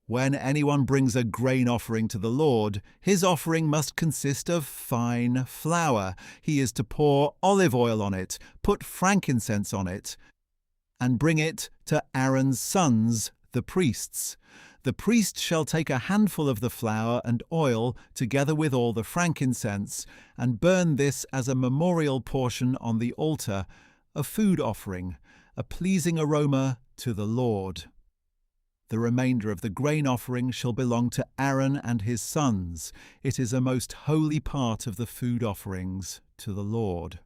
When anyone brings a grain offering to the Lord, his offering must consist of fine flour. He is to pour olive oil on it, put frankincense on it, and bring it to Aaron's sons, the priests. The priest shall take a handful of the flour and oil, together with all the frankincense, and burn this as a memorial portion on the altar, a food offering, a pleasing aroma to the Lord. The remainder of the grain offering shall belong to Aaron and his sons. It is a most holy part of the food offerings to the Lord.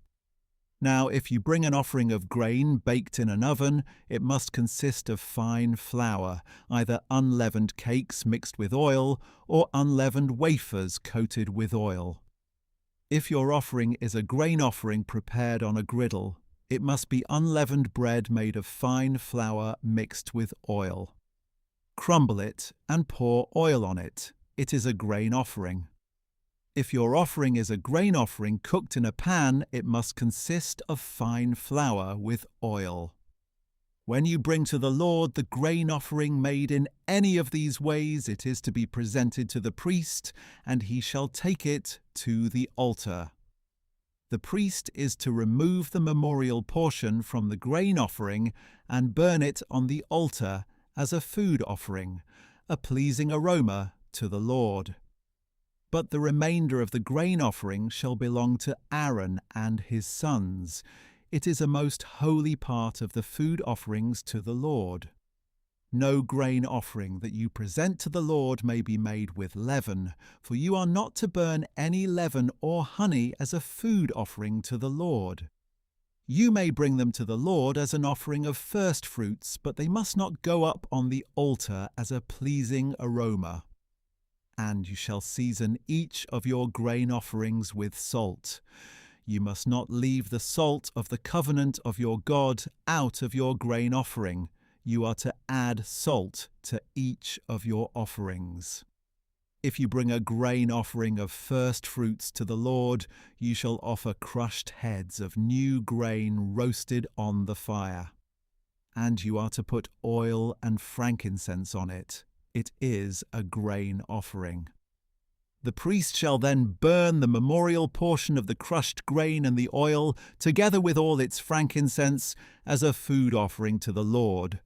Now, if you bring an offering of grain baked in an oven, it must consist of fine flour, either unleavened cakes mixed with oil or unleavened wafers coated with oil. If your offering is a grain offering prepared on a griddle, it must be unleavened bread made of fine flour mixed with oil. Crumble it and pour oil on it. It is a grain offering. If your offering is a grain offering cooked in a pan, it must consist of fine flour with oil. When you bring to the Lord the grain offering made in any of these ways, it is to be presented to the priest, and he shall take it to the altar. The priest is to remove the memorial portion from the grain offering and burn it on the altar as a food offering, a pleasing aroma to the Lord. But the remainder of the grain offering shall belong to Aaron and his sons. It is a most holy part of the food offerings to the Lord. No grain offering that you present to the Lord may be made with leaven, for you are not to burn any leaven or honey as a food offering to the Lord. You may bring them to the Lord as an offering of first fruits, but they must not go up on the altar as a pleasing aroma. And you shall season each of your grain offerings with salt. You must not leave the salt of the covenant of your God out of your grain offering. You are to add salt to each of your offerings. If you bring a grain offering of first fruits to the Lord, you shall offer crushed heads of new grain roasted on the fire. And you are to put oil and frankincense on it. It is a grain offering. The priest shall then burn the memorial portion of the crushed grain and the oil, together with all its frankincense, as a food offering to the Lord,